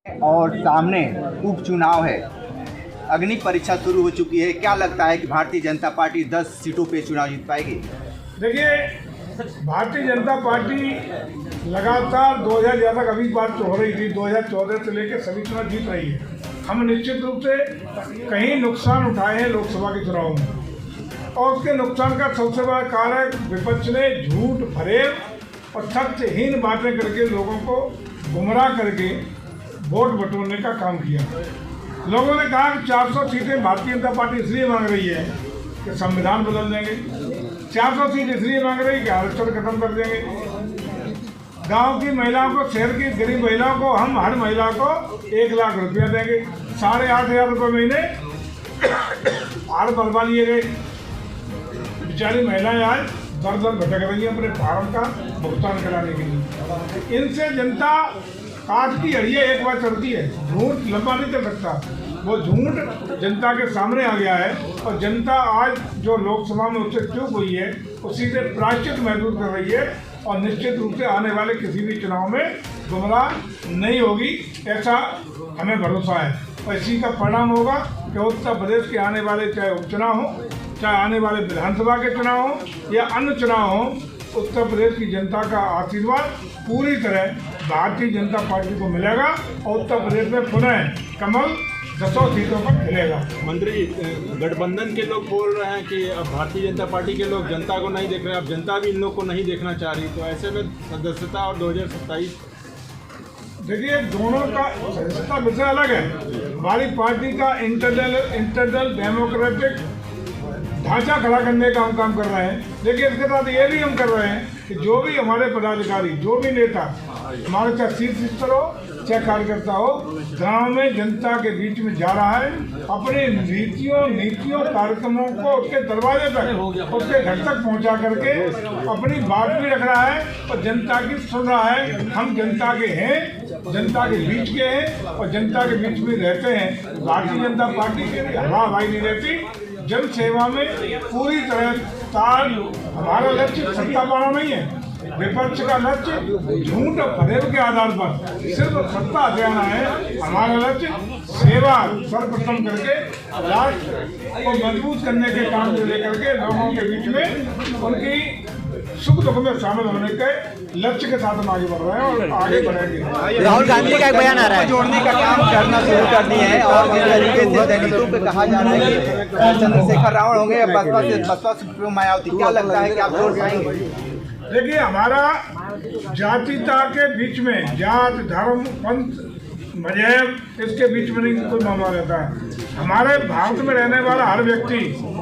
और सामने उपचुनाव है। अग्नि परीक्षा शुरू हो चुकी है। क्या लगता है कि भारतीय जनता पार्टी 10 सीटों पे चुनाव जीत पाएगी? देखिए, भारतीय जनता पार्टी लगातार 2011 तक अभी बात तो हो रही थी, 2014 से लेकर सभी चुनाव जीत रही है। हम निश्चित रूप से कहीं नुकसान उठाए हैं लोकसभा के चुनाव में, और उसके नुकसान का सबसे बड़ा कारक विपक्ष ने झूठ, फरेब और तथ्यहीन बातें करके लोगों को गुमराह करके वोट बटोरने का काम किया। लोगों ने कहा कि 400 सीटें भारतीय जनता पार्टी इसलिए मांग रही है कि संविधान बदल देंगे, 400 सीट इसलिए मांग रही है कि आरक्षण खत्म कर देंगे, गांव की महिलाओं को, शहर की गरीब महिलाओं को हम हर महिला को 1 लाख रुपया देंगे, 8,500 रुपये महीने हार बनवा लिए गए। बेचारी महिलाएं आज दर दर भटक रही है अपने फार्म का भुगतान कराने के लिए। इनसे जनता काट की हड़िया एक बार चलती है, झूठ लंबा नहीं चल सकता। वो झूठ जनता के सामने आ गया है और जनता आज जो लोकसभा में उससे चूक हुई है उसी से प्रायश्चित महसूस कर रही है और निश्चित रूप से आने वाले किसी भी चुनाव में गुमराह नहीं होगी, ऐसा हमें भरोसा है। और इसी का परिणाम होगा कि उत्तर प्रदेश के आने वाले चाहे उपचुनाव हो, चाहे आने वाले विधानसभा के चुनाव हो या अन्य चुनाव हो, उत्तर प्रदेश की जनता का आशीर्वाद पूरी तरह भारतीय जनता पार्टी को मिलेगा और उत्तर प्रदेश में पुनः कमल 10 सीटों पर खिलेगा। मंत्री जी, गठबंधन के लोग बोल रहे हैं कि अब भारतीय जनता पार्टी के लोग जनता को नहीं देख रहे, अब जनता भी इन लोग को नहीं देखना चाह रही, तो ऐसे में सदस्यता और 2027। देखिए, दोनों का सदस्यता विषय अलग है। हमारी पार्टी का इंटरनल डेमोक्रेटिक ढांचा खड़ा करने का हम काम कर रहे हैं, लेकिन इसके साथ ये भी हम कर रहे हैं कि जो भी हमारे पदाधिकारी, जो भी नेता हमारे चाहे शीर्ष स्तर हो चाहे कार्यकर्ता हो, गांव में जनता के बीच में जा रहा है, अपने नीतियों कार्यक्रमों को उसके दरवाजे तक, उसके घर तक पहुंचा करके अपनी बात भी रख रहा है और जनता की सुन रहा है। हम जनता के हैं, जनता के बीच के हैं और जनता के बीच में रहते हैं। भारतीय जनता पार्टी के लिए हवा हवाई नहीं रहती, जन सेवा में पूरी तरह ताल। हमारा लक्ष्य सत्ता पाना नहीं है, विपक्ष का लक्ष्य झूठ और फरेब के आधार पर सिर्फ सत्ता हथियाना है। हमारा लक्ष्य सेवा सर्वप्रथम करके राष्ट्र को मजबूत करने के काम से लेकर के लोगों के बीच में उनकी सुख दुख में शामिल होने के लक्ष्य के साथ हम आगे बढ़ रहे हैं और आगे बढ़ेंगे। राहुल गांधी का एक बयान आ रहा है, जोड़ने का काम करना शुरू कर दिए हैं और जिस तरीके से दलितों पे कहा जा रहा है कि चंद्रशेखर रावण होंगे बसपा से मायावती, क्या लगता है कि आप जोड़ पाएंगे? देखिए, हमारा जातीयता के बीच में, जात, धर्म, पंथ, मजहब, इसके बीच में नहीं कोई मामला रहता है। हमारे भारत में रहने वाला हर व्यक्ति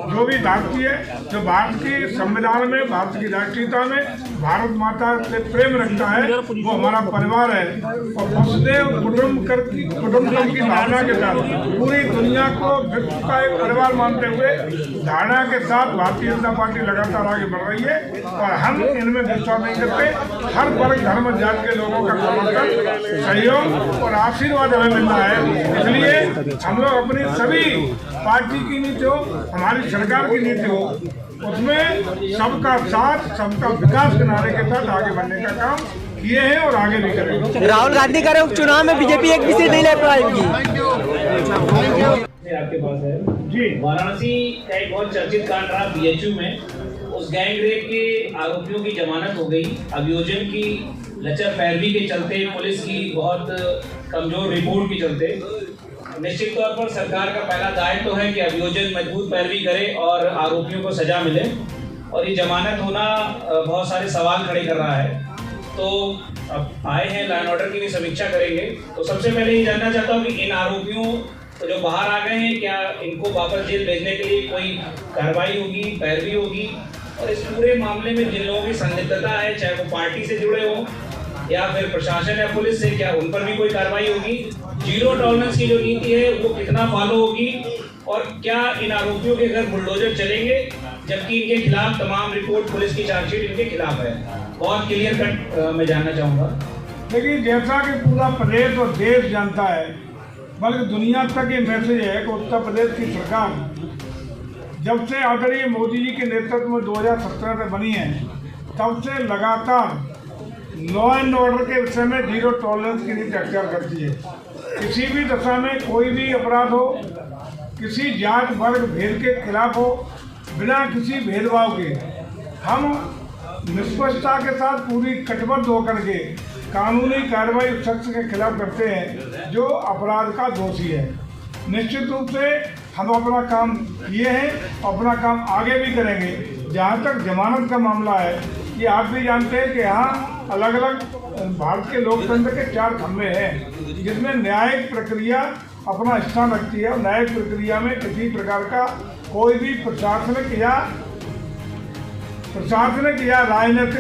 जो भी भारतीय है, जो भारत के संविधान में, भारत की राष्ट्रीयता में भारत माता से प्रेम रखता है, वो हमारा परिवार है। और वसुदेव कुटुंबकम की भावना के साथ पूरी दुनिया को विश्व का एक परिवार मानते हुए धारणा के साथ भारतीय जनता पार्टी लगातार आगे बढ़ रही है और हम इनमें विश्वास नहीं करते। हर वर्ग, धर्म, जात के लोगों का समर्थन, सहयोग और आशीर्वाद हमें मिलना है। इसलिए हम लोग अपनी सभी पार्टी की नीति हो, हमारी सरकार की नीति हो, उसमें सबका साथ, सबका विकास किनारे के साथ आगे बढ़ने का काम किए हैं और आगे भी करेंगे। राहुल गांधी कह रहे उपचुनाव में बीजेपी एक भी सीट नहीं ले पाएगी। आपके पास है जी, वाराणसी का एक बहुत चर्चित कांड रहा बीएचयू में। उस गैंग रेप के आरोपियों की जमानत हो गई। अभियोजन की लचर पैरवी के चलते, पुलिस की बहुत कमजोर रिपोर्ट के चलते, निश्चित तौर पर सरकार का पहला दायित्व तो है कि अभियोजन मजबूत पैरवी करे और आरोपियों को सजा मिले। और ये जमानत होना बहुत सारे सवाल खड़े कर रहा है। तो अब आए हैं, लॉ एंड ऑर्डर की भी समीक्षा करेंगे। तो सबसे पहले ये जानना चाहता हूँ कि इन आरोपियों तो जो बाहर आ गए हैं, क्या इनको वापस जेल भेजने के लिए कोई कार्रवाई होगी, पैरवी होगी? और इस पूरे मामले में जिन लोगों की संदिग्धता है, चाहे वो पार्टी से जुड़े हों या फिर प्रशासन या पुलिस से, क्या उन पर भी कोई कार्रवाई होगी? जीरो टॉलरेंस की जो नीति है वो कितना फॉलो होगी? और क्या इन आरोपियों के घर बुलडोजर चलेंगे, जबकि इनके खिलाफ तमाम रिपोर्ट, पुलिस की चार्जशीट इनके खिलाफ है? बहुत क्लियर कट मैं जानना चाहूँगा। देखिए, जैसा कि पूरा प्रदेश और देश जानता है, बल्कि दुनिया तक ये मैसेज है कि उत्तर प्रदेश की सरकार जब से आदरणीय मोदी जी के नेतृत्व में 2017 से बनी है, तब से लगातार लॉ एंड ऑर्डर के विषय में जीरो टॉलरेंस की नीति अख्तियार करती है। किसी भी दशा में कोई भी अपराध हो, किसी जात वर्ग भेद के खिलाफ हो, बिना किसी भेदभाव के हम निष्पक्षता के साथ पूरी कटिबद्ध होकर के कानूनी कार्रवाई उस शख्स के खिलाफ करते हैं जो अपराध का दोषी है। निश्चित रूप से हम अपना काम किए हैं, अपना काम आगे भी करेंगे। जहाँ तक जमानत का मामला है, कि आप भी जानते हैं कि यहाँ अलग अलग भारत के लोकतंत्र के 4 खंभे हैं, जिसमें न्यायिक प्रक्रिया अपना स्थान रखती है और न्यायिक प्रक्रिया में किसी प्रकार का कोई भी प्रशासनिक या राजनीतिक